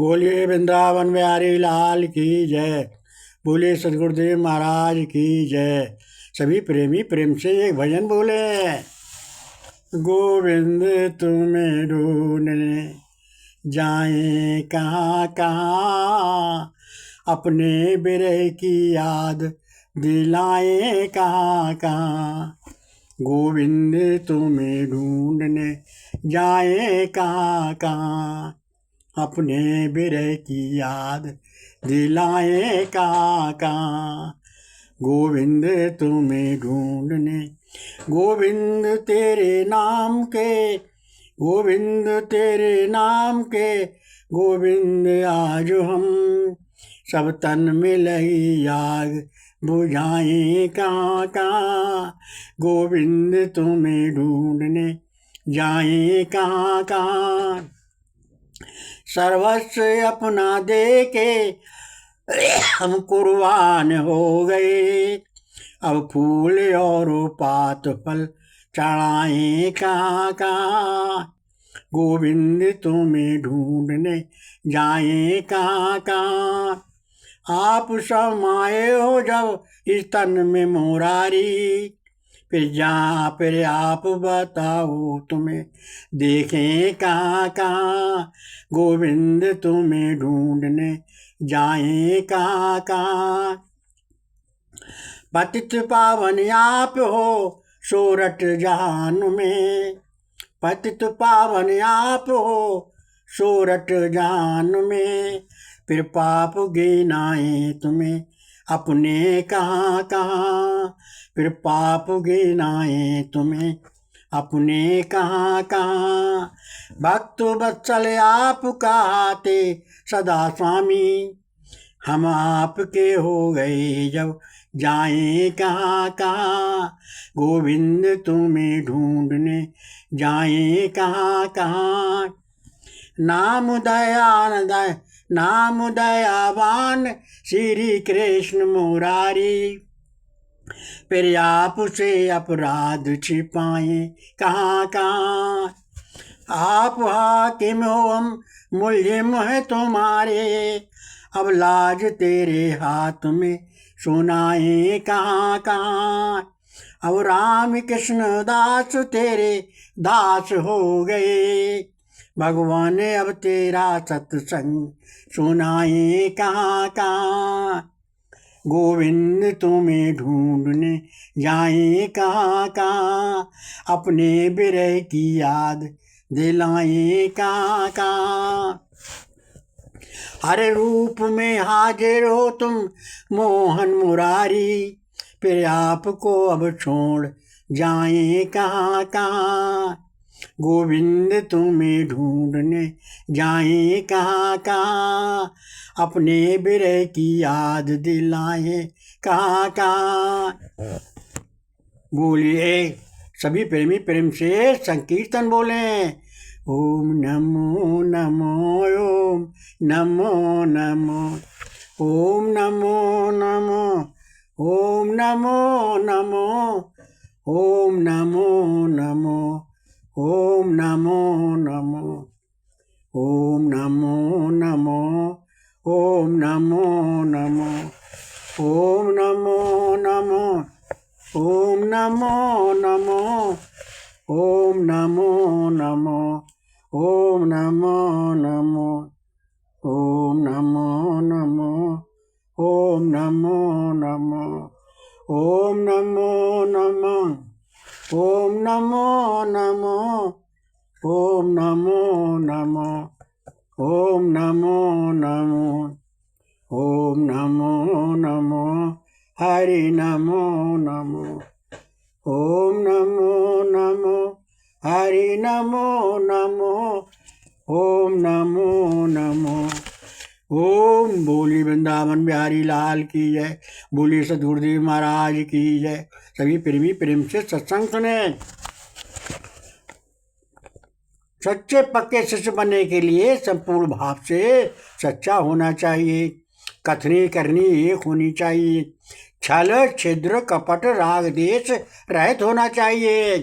बोलिए वृंदावन बिहारी लाल की जय। बोलिए सदगुरुदेव महाराज की जय। सभी प्रेमी प्रेम से एक भजन बोले। गोविंद तुम्हें ढूंढने जाएं कहाँ कहाँ, अपने बिरह की याद दिलाएं कहाँ कहाँ। गोविंद तुम्हें ढूंढने जाएं कहाँ कहाँ, अपने बिरह की याद दिलाएं कहाँ कहाँ। गोविंद तुम्हें ढूंढने, गोविंद तेरे नाम के, गोविंद तेरे नाम के, गोविंद आज हम सब तन में लगी आग बुझाएं कहाँ कहाँ। गोविंद तुम्हें ढूंढने जाएं कहाँ कहाँ। सर्वस्व अपना दे के हम कुर्बान हो गए, अब फूल और पात फल चढ़ाएं कहाँ कहाँ। गोविंद तुम्हें ढूंढने जाएं कहाँ कहाँ। आप समाये हो जब इस तन में मुरारी, फिर आप बताओ तुम्हें देखें कहाँ कहाँ। गोविंद तुम्हें ढूंढने जाएं कहाँ कहाँ। पतित पावन आप हो सोरठ जहान में, पतित पावन आप हो सोरठ जहान में, फिर पाप गिनाए तुम्हें अपने कहाँ कहाँ। फिर पाप गिनाए तुम्हें अपने कहाँ कहाँ। भक्त वत्सल आप कहते सदा स्वामी, हम आपके हो गए जब जाएं कहाँ कहाँ। गोविंद तुम्हें ढूंढने जाएं कहाँ कहाँ। नाम दयानंद नाम दयावान श्री कृष्ण मुरारी, फिर आप से अपराध छिपाए कहाँ कहाँ। आप हाकिम हो हम मुल्जिम है तुम्हारे, अब लाज तेरे हाथ में सुनाए कहाँ कहाँ। अब राम कृष्ण दास तेरे दास हो गए, भगवान अब तेरा सत्संग सुनाए कहाँ कहाँ। गोविंद तुम्हें ढूंढने जाएं कहाँ कहाँ, अपने बिरह की याद दिलाएं कहाँ कहाँ। हर रूप में हाजिर हो तुम मोहन मुरारी, फिर आपको अब छोड़ जाएं कहाँ कहाँ। गोविंद तुम्हें ढूंढने जाएं कहाँ कहाँ, अपने बिरह की याद दिलाएं कहाँ कहाँ। बोलिए सभी प्रेमी प्रेम से संकीर्तन बोलें। ओम नमो नमो ओम नमो नमो, ओम नमो नमो, ओम नमो नमो, ओम नमो नमो, ओम नमो नमो, ओम नमो नमो, ओम नमो नमो, ओम नमो नमो, ओम नमो नमो, ओम नमो नमो, ओम नमो नमो, ओम नमो नमो, ओम नमो नमो, ओम नमो नमो, ओम नमो नमो, ओम नमो नमो, ओम नमो नमो, ओम नमो नमो, हरि नमो नमो, ओम नमो नमो, हरि नमो नमो, ओम नमो नमो। ओम बोली वृंदावन बिहारी लाल की जय। बोली सदगुरुदेव महाराज की जय। सभी प्रेमी प्रेम से सत्संग सुने। सच्चे पक्के शिष्य बनने के लिए संपूर्ण भाव से सच्चा होना चाहिए, कथनी करनी एक होनी चाहिए, छल छिद्र कपट राग देश रहित होना चाहिए।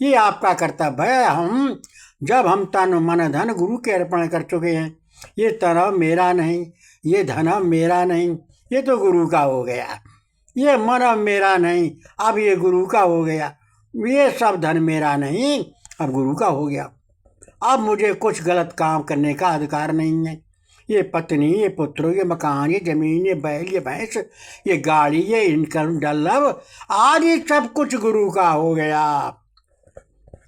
ये आपका कर्तव्य है। जब हम तन मन धन गुरु के अर्पण कर चुके हैं, ये तन मेरा नहीं, ये धन मेरा नहीं, ये तो गुरु का हो गया। ये मन मेरा नहीं, अब ये गुरु का हो गया। ये सब धन मेरा नहीं, अब गुरु का हो गया। अब मुझे कुछ गलत काम करने का अधिकार नहीं है। ये पत्नी, ये पुत्र, ये मकान, ये जमीन, ये बैल, ये भैंस, ये गाड़ी, ये इनकम डल्लभ, आज ये सब कुछ गुरु का हो गया।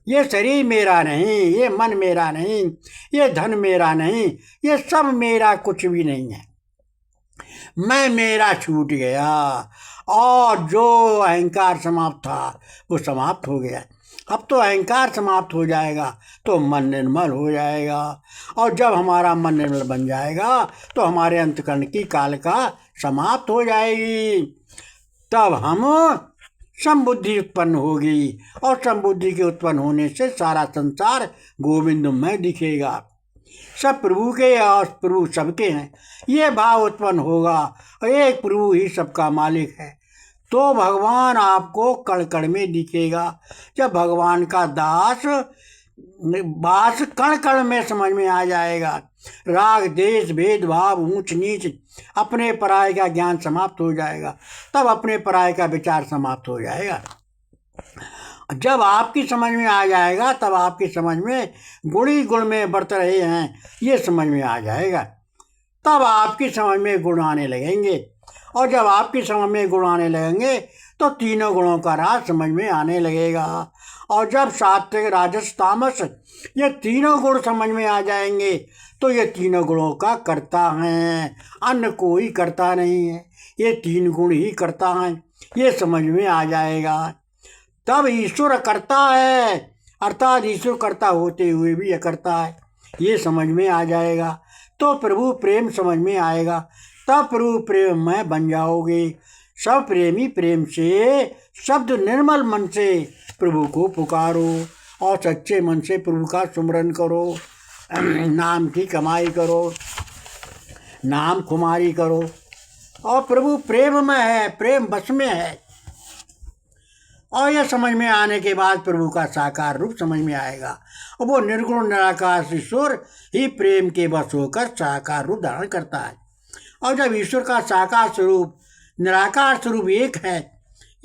ये शरीर मेरा नहीं, ये मन मेरा नहीं, ये धन मेरा नहीं, ये सब मेरा कुछ भी नहीं है। मैं मेरा छूट गया और जो अहंकार समाप्त था वो समाप्त हो गया। अब तो अहंकार समाप्त हो जाएगा तो मन निर्मल हो जाएगा, और जब हमारा मन निर्मल बन जाएगा तो हमारे अंतकरण की कालिका समाप्त हो जाएगी। तब हम समबुद्धि उत्पन्न होगी, और समबुद्धि के उत्पन्न होने से सारा संसार गोविंदमय दिखेगा। सब प्रभु के और प्रभु सबके हैं, ये भाव उत्पन्न होगा। और एक प्रभु ही सबका मालिक है, तो भगवान आपको कण कण में दिखेगा। जब भगवान का दास बास कण कण में समझ में आ जाएगा, राग देश भेदभाव ऊंच नीच अपने पराये का ज्ञान समाप्त हो जाएगा, तब अपने पराये का विचार समाप्त हो जाएगा। जब आपकी समझ में आ जाएगा तब आपकी समझ में गुण ही गुण में बरत रहे हैं ये समझ में आ जाएगा। तब आपकी समझ में गुण आने लगेंगे, और जब आपकी समझ में गुण आने लगेंगे तो तीनों गुणों का राज समझ में आने लगेगा। और जब सात्विक राजस तामस ये तीनों गुण समझ में आ जाएंगे तो ये तीनों गुणों का करता है, अन्य कोई करता नहीं है, ये तीन गुण ही करता है, ये समझ में आ जाएगा। तब ईश्वर करता है, अर्थात ईश्वर करता होते हुए भी ये करता है, ये समझ में आ जाएगा। तो प्रभु प्रेम समझ में आएगा, तब प्रभु प्रेम में बन जाओगे। सब प्रेमी प्रेम से शब्द निर्मल मन से प्रभु को पुकारो, और सच्चे मन से प्रभु का सुमरन करो, नाम की कमाई करो, नाम खुमारी करो। और प्रभु प्रेम में है, प्रेम बस में है। और यह समझ में आने के बाद प्रभु का साकार रूप समझ में आएगा, और वो निर्गुण निराकार ईश्वर ही प्रेम के बस होकर साकार रूप धारण करता है। और जब ईश्वर का साकार स्वरूप निराकार स्वरूप एक है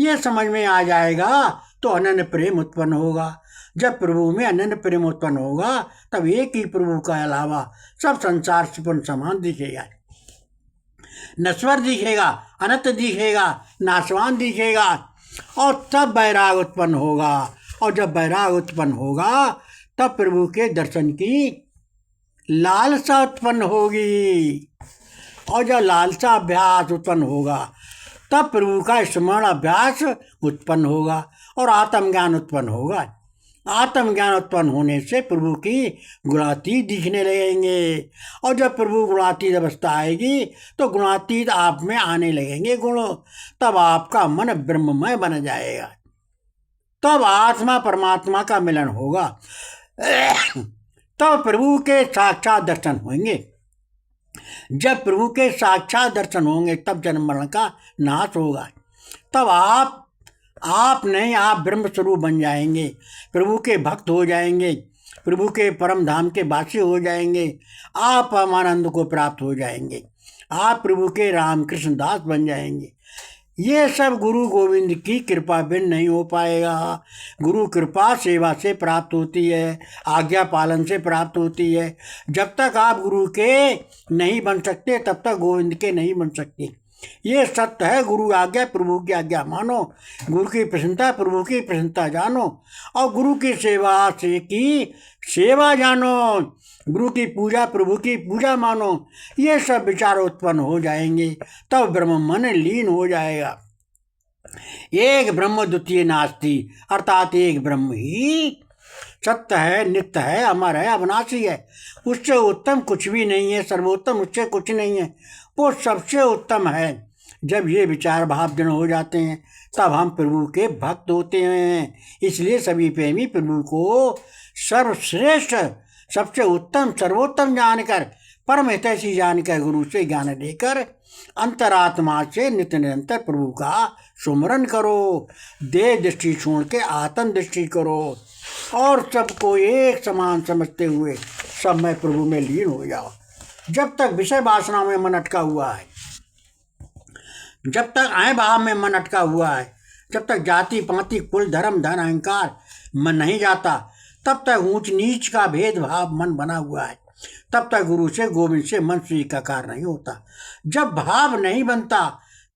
ये समझ में आ जाएगा तो अनन्य प्रेम उत्पन्न होगा। जब प्रभु में अनन्य प्रेम उत्पन्न होगा तब एक ही प्रभु का अलावा सब संसार सुपन समान दिखेगा, नश्वर दिखेगा, अनंत दिखेगा, नाशवान दिखेगा। और तब वैराग उत्पन्न होगा, और जब वैराग उत्पन्न होगा तब प्रभु के दर्शन की लालसा उत्पन्न होगी, और जब लालसा अभ्यास उत्पन्न होगा तब प्रभु का स्मरण अभ्यास उत्पन्न होगा, और आत्मज्ञान उत्पन्न होगा। आत्मज्ञान उत्पन्न होने से प्रभु की गुणातीत दिखने लगेंगे, और जब प्रभु गुणातीत अवस्था आएगी तो गुणातीत आप में आने लगेंगे गुण, तब आपका मन ब्रह्ममय बन जाएगा। तब आत्मा परमात्मा का मिलन होगा, तब प्रभु के साक्षात दर्शन होंगे। जब प्रभु के साक्षात दर्शन होंगे तब जन्म मरण का नाश होगा। तब आप नहीं, आप ब्रह्म स्वरूप बन जाएंगे, प्रभु के भक्त हो जाएंगे, प्रभु के परम धाम के वासी हो जाएंगे, आप परमानंद को प्राप्त हो जाएंगे, आप प्रभु के रामकृष्ण दास बन जाएंगे। ये सब गुरु गोविंद की कृपा बिन नहीं हो पाएगा। गुरु कृपा सेवा से प्राप्त होती है, आज्ञा पालन से प्राप्त होती है। जब तक आप गुरु के नहीं बन सकते तब तक गोविंद के नहीं बन सकते। ये सत्य है। गुरु आज्ञा प्रभु की आज्ञा मानो, गुरु की प्रसन्नता प्रभु की प्रसन्नता जानो, और गुरु की सेवा से की सेवा जानो, गुरु की पूजा प्रभु की पूजा मानो। ये सब विचार उत्पन्न हो जाएंगे, तब ब्रह्म मन लीन हो जाएगा। एक ब्रह्म द्वितीय नास्ति, अर्थात एक ब्रह्म ही सत्य है, नित्य है, अमर है, अविनाशी है। उससे उत्तम कुछ भी नहीं है, सर्वोत्तम उससे कुछ नहीं है, वो सबसे उत्तम है। जब ये विचार भाव दृढ़ हो जाते हैं तब हम प्रभु के भक्त होते हैं। इसलिए सभी प्रेमी प्रभु को सर्वश्रेष्ठ, सबसे उत्तम, सर्वोत्तम जानकर, परम हितैषी जानकर, गुरु से ज्ञान लेकर अंतरात्मा से नित्य निरंतर प्रभु का सुमरन करो। देह दृष्टि छोड़ के आत्म दृष्टि करो, और सबको एक समान समझते हुए सब में प्रभु में लीन हो जाओ। जब तक विषय वासना में मन अटका हुआ है, जब तक आय भाव में मन अटका हुआ है, जब तक जाति पाति कुल धर्म धन अहंकार मन नहीं जाता, तब तक ऊंच नीच का भेदभाव मन बना हुआ है, तब तक गुरु से गोविंद से मन स्वीकार नहीं होता। जब भाव नहीं बनता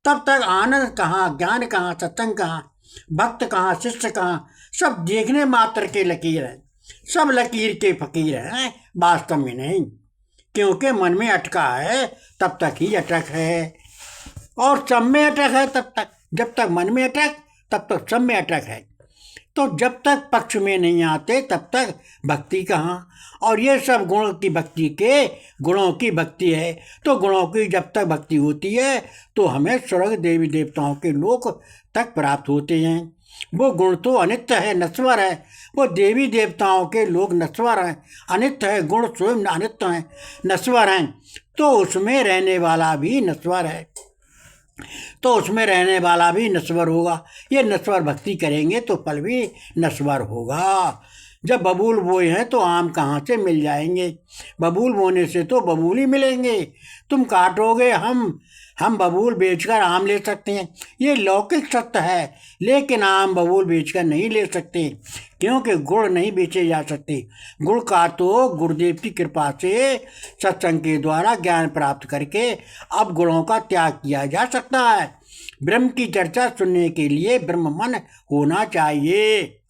तब तक आनंद कहाँ, ज्ञान कहाँ, सत्संग कहाँ, भक्त कहाँ, शिष्य कहाँ, सब देखने मात्र के लकीर हैं, सब लकीर के फकीर हैं, वास्तव में नहीं। क्योंकि मन में अटका है तब तक ही अटक है, और सब में अटक है तब तक। जब तक मन में अटक तब तक सब में अटक है। तो जब तक पक्ष में नहीं आते तब तक भक्ति कहाँ। और ये सब गुणों की भक्ति के गुणों की भक्ति है। तो गुणों की जब तक भक्ति होती है तो हमें स्वर्ग देवी देवताओं के लोक तक प्राप्त होते हैं। वो गुण तो अनित्य है, नश्वर है। वो देवी देवताओं के लोग नश्वर हैं, अनित्य है। गुण स्वयं अनित्य हैं, नश्वर हैं। तो उसमें रहने वाला भी नश्वर है, तो उसमें रहने वाला भी नश्वर होगा। ये नश्वर भक्ति करेंगे तो फल भी नश्वर होगा। जब बबूल बोए हैं तो आम कहाँ से मिल जाएंगे? बबूल बोने से तो बबूल ही मिलेंगे। तुम काटोगे, हम बबूल बेचकर आम ले सकते हैं, ये लौकिक सत्य है। लेकिन आम बबूल बेचकर नहीं ले सकते, क्योंकि गुड़ नहीं बेचे जा सकते। गुड़ का तो गुरुदेव की कृपा से सत्संग के द्वारा ज्ञान प्राप्त करके अब गुणों का त्याग किया जा सकता है। ब्रह्म की चर्चा सुनने के लिए ब्रह्म मन होना चाहिए।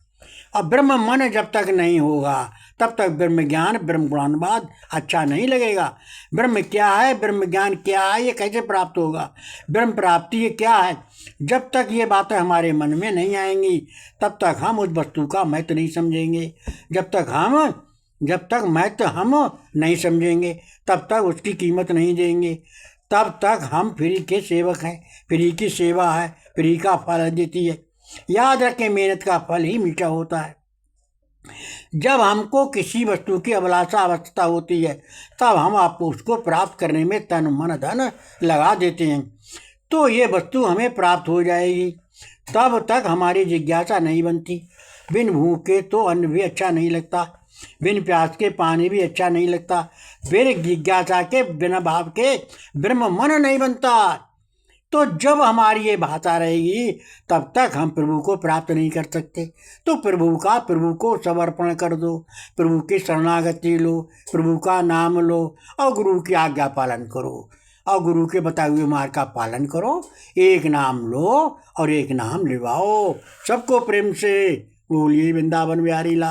अब ब्रह्म मन जब तक नहीं होगा तब तक ब्रह्म ज्ञान, ब्रह्म गुणानुवाद अच्छा नहीं लगेगा। ब्रह्म क्या है, ब्रह्म ज्ञान क्या है, ये कैसे प्राप्त होगा? ब्रह्म प्राप्ति ये क्या है? जब तक ये बातें हमारे मन में नहीं आएंगी तब तक हम उस वस्तु का महत्व नहीं समझेंगे। जब तक महत्व हम नहीं समझेंगे तब तक उसकी कीमत नहीं देंगे। तब तक हम फ्री के सेवक हैं। फ्री की सेवा है, फ्री का फल देती है। याद रखें, मेहनत का फल ही मीठा होता है। जब हमको किसी वस्तु की अभिलाषा आवश्यकता होती है तब हम आपको उसको प्राप्त करने में तन मन धन लगा देते हैं, तो ये वस्तु हमें प्राप्त हो जाएगी। तब तक हमारी जिज्ञासा नहीं बनती। बिन भूखे तो अन्न भी अच्छा नहीं लगता, बिन प्यास के पानी भी अच्छा नहीं लगता, बिन जिज्ञासा के, बिना भाव के ब्रह्म मन नहीं बनता। तो जब हमारी ये भाषा रहेगी तब तक हम प्रभु को प्राप्त नहीं कर सकते। तो प्रभु को समर्पण कर दो, प्रभु की शरणागति लो, प्रभु का नाम लो और गुरु की आज्ञा पालन करो, और गुरु के बताए हुए मार्ग का पालन करो। एक नाम लो और एक नाम लिवाओ। सबको प्रेम से बोलिए वृंदावन बिहारी लाल।